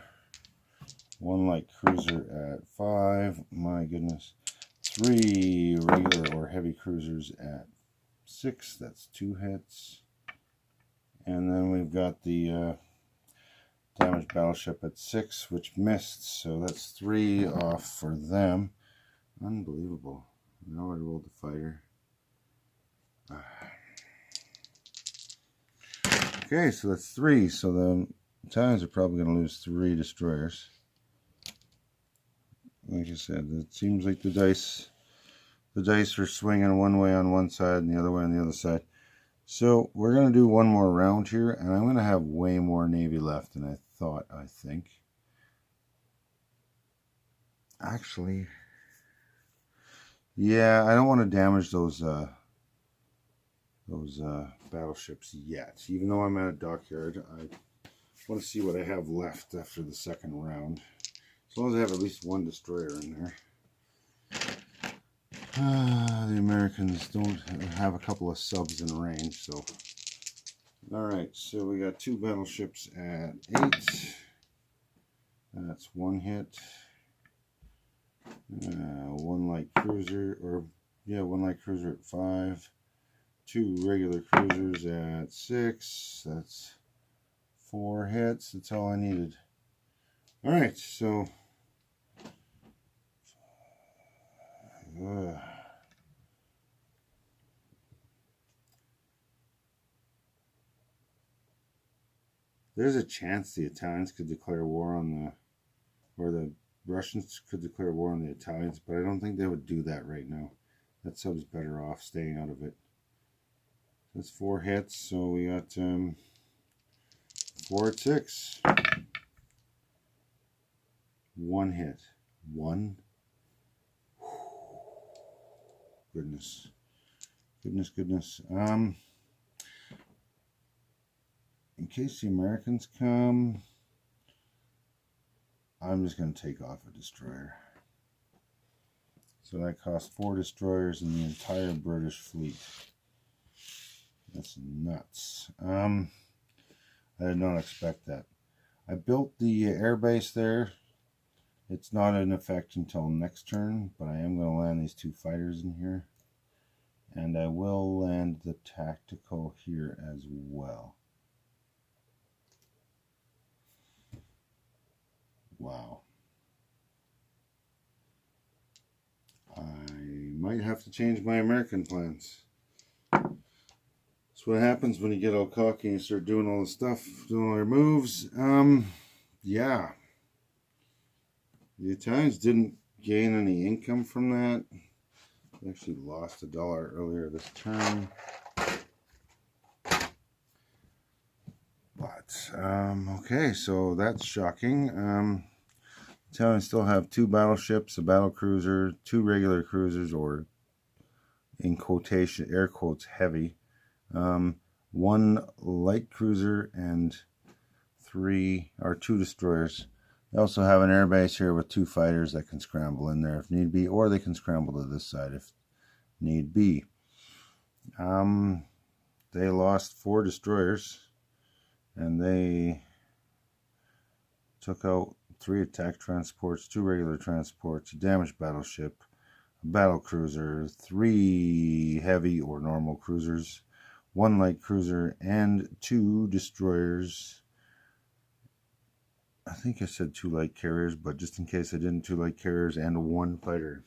1 light cruiser at 5. My goodness. 3 regular or heavy cruisers at 6. That's 2 hits. And then we've got the damaged battleship at 6, which missed. So that's 3 off for them. Unbelievable. Now I rolled the fighter. Okay, so that's 3. So the Italians are probably going to lose 3 destroyers. Like I said, it seems like the dice are swinging one way on one side and the other way on the other side. So we're going to do one more round here, and I'm going to have way more Navy left than I thought, I think. Actually, yeah, I don't want to damage those battleships yet. Even though I'm at a dockyard, I want to see what I have left after the second round. As long as I have at least 1 destroyer in there. The Americans don't have a couple of subs in range, so. Alright, so we got 2 battleships at 8. That's 1 hit. 1 light cruiser, or yeah, 1 light cruiser at 5. 2 regular cruisers at 6. That's 4 hits. That's all I needed. Alright, so. There's a chance the Italians could declare war on or the Russians could declare war on the Italians, but I don't think they would do that right now. That sub's better off staying out of it. That's 4 hits, so we got 4 at 6. 1 hit. 1. Goodness. Goodness. In case the Americans come, I'm just going to take off a destroyer. So that cost 4 destroyers in the entire British fleet. That's nuts. I did not expect that. I built the air base there. It's not in effect until next turn, but I am going to land these 2 fighters in here. And I will land the tactical here as well. Wow. I might have to change my American plans. That's what happens when you get all cocky and you start doing all the stuff, doing all your moves. Yeah. The Italians didn't gain any income from that. They actually lost $1 earlier this turn. But, okay, so that's shocking. Italians still have 2 battleships, a battle cruiser, 2 regular cruisers, or in quotation, air quotes, heavy. 1 light cruiser and 2 destroyers. They also have an air base here with 2 fighters that can scramble in there if need be, or they can scramble to this side if need be. They lost 4 destroyers, and they took out 3 attack transports, 2 regular transports, a damaged battleship, a battle cruiser, 3 heavy or normal cruisers, 1 light cruiser, and 2 destroyers. I think I said 2 light carriers, but just in case I didn't, 2 light carriers and 1 fighter.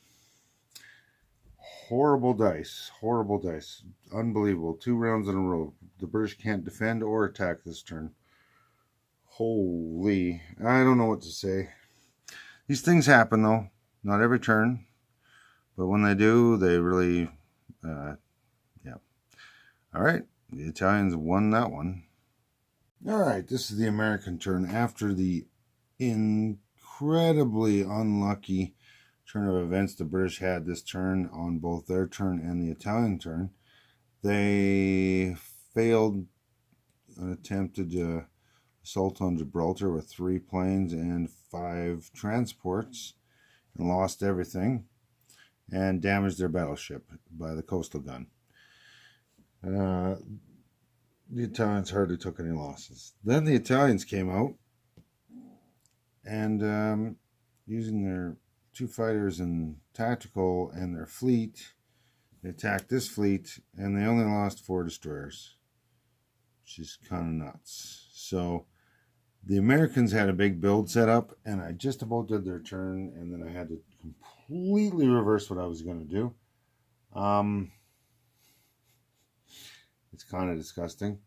Horrible dice. Horrible dice. Unbelievable. 2 rounds in a row. The British can't defend or attack this turn. Holy. I don't know what to say. These things happen, though. Not every turn. But when they do, they really... yeah. Alright. The Italians won that one. Alright, this is the American turn. After the incredibly unlucky turn of events the British had this turn on both their turn and the Italian turn, they failed an attempted assault on Gibraltar with 3 planes and 5 transports and lost everything and damaged their battleship by the coastal gun. The Italians hardly took any losses. Then the Italians came out and using their 2 fighters and tactical and their fleet, they attacked this fleet and they only lost 4 destroyers, which is kind of nuts. So the Americans had a big build set up and I just about did their turn and then I had to completely reverse what I was going to do. It's kind of disgusting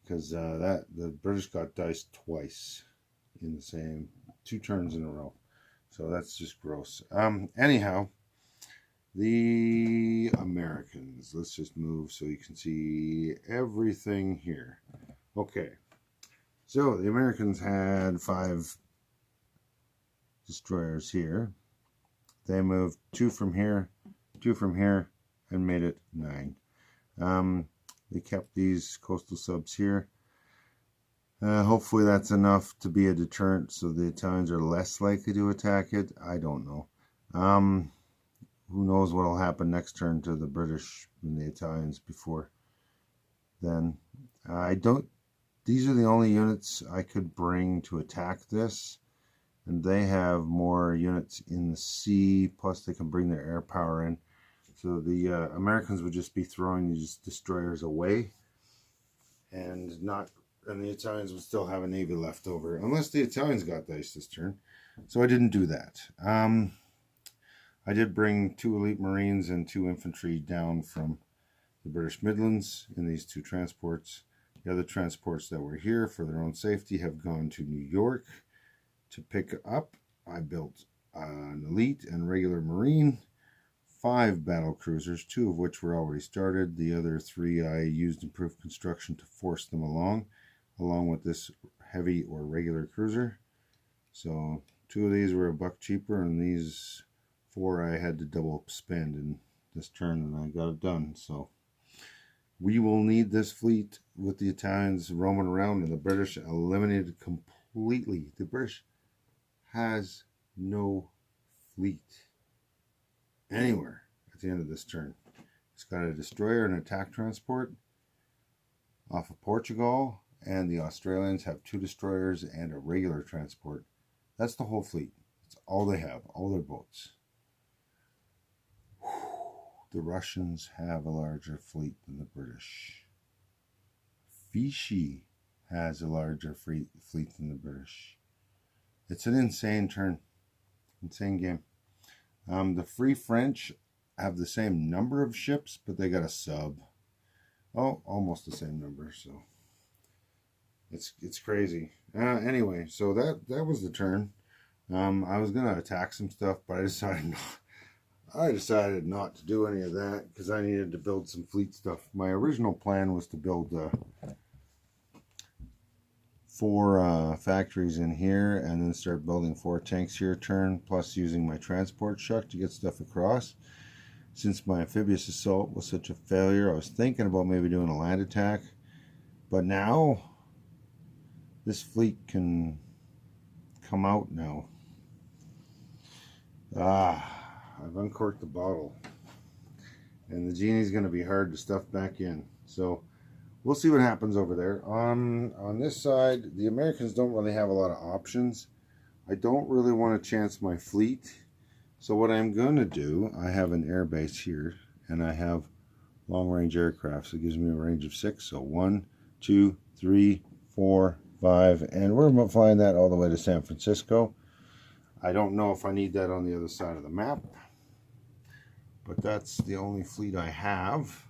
because the British got diced twice in the same 2 turns in a row. So that's just gross. Anyhow, the Americans. Let's just move so you can see everything here. Okay. So the Americans had 5 destroyers here. They moved 2 from here, 2 from here, and made it 9. They kept these coastal subs here. Hopefully that's enough to be a deterrent so the Italians are less likely to attack it. I don't know. Who knows what will happen next turn to the British and the Italians before then. These are the only units I could bring to attack this. And they have more units in the sea, plus they can bring their air power in. So the Americans would just be throwing these destroyers away, and the Italians would still have a navy left over, unless the Italians got diced this turn. So I didn't do that. I did bring 2 elite Marines and 2 infantry down from the British Midlands in these 2 transports. The other transports that were here for their own safety have gone to New York to pick up. I built an elite and regular Marine, 5 battle cruisers, 2 of which were already started. The other 3 I used improved construction to force them along with this heavy or regular cruiser. So 2 of these were $1 cheaper, and these 4 I had to double spend in this turn, and I got it done. So we will need this fleet with the Italians roaming around and the British eliminated completely. The British has no fleet anywhere at the end of this turn. It's got a destroyer and attack transport off of Portugal, and the Australians have 2 destroyers and a regular transport. That's the whole fleet. That's all they have, all their boats. The Russians have a larger fleet than the British. Vichy has a larger fleet than the British. It's an insane turn. Insane game. The Free French have the same number of ships, but they got a sub. Oh, almost the same number, so it's crazy. Anyway, so that was the turn. I was gonna attack some stuff, but I decided not to do any of that because I needed to build some fleet stuff. My original plan was to build 4 factories in here and then start building 4 tanks here a turn, plus using my transport truck to get stuff across. Since my amphibious assault was such a failure, I was thinking about maybe doing a land attack, but now this fleet can come out now. I've uncorked the bottle, and the genie's going to be hard to stuff back in. So we'll see what happens over there. On this side, the Americans don't really have a lot of options. I don't really want to chance my fleet. So what I'm going to do, I have an air base here, and I have long-range aircraft. So it gives me a range of 6. So 1, 2, 3, 4, 5, and we're flying that all the way to San Francisco. I don't know if I need that on the other side of the map, but that's the only fleet I have.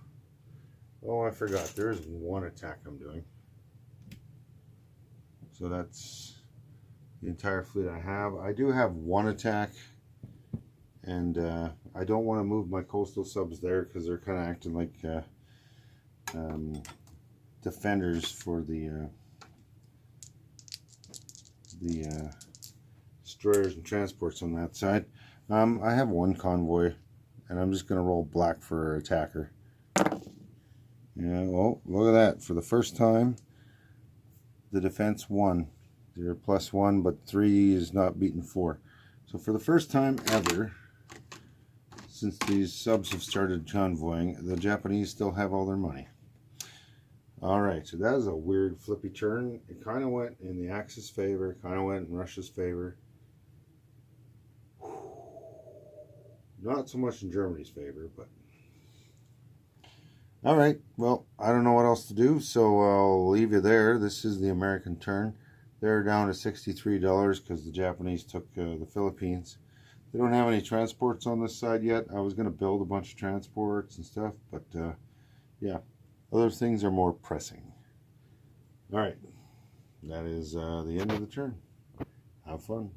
Oh, I forgot. There's 1 attack I'm doing. So that's the entire fleet I have. I do have 1 attack, and I don't want to move my coastal subs there because they're kind of acting like defenders for the destroyers and transports on that side. I have 1 convoy, and I'm just going to roll black for attacker. Yeah, well, look at that. For the first time, the defense won. They're +1, but 3 is not beating 4. So for the first time ever, since these subs have started convoying, the Japanese still have all their money. Alright, so that is a weird flippy turn. It kind of went in the Axis favor, kind of went in Russia's favor. Not so much in Germany's favor, but... Alright, well, I don't know what else to do, so I'll leave you there. This is the American turn. They're down to $63 because the Japanese took the Philippines. They don't have any transports on this side yet. I was going to build a bunch of transports and stuff, but yeah, other things are more pressing. Alright, that is the end of the turn. Have fun.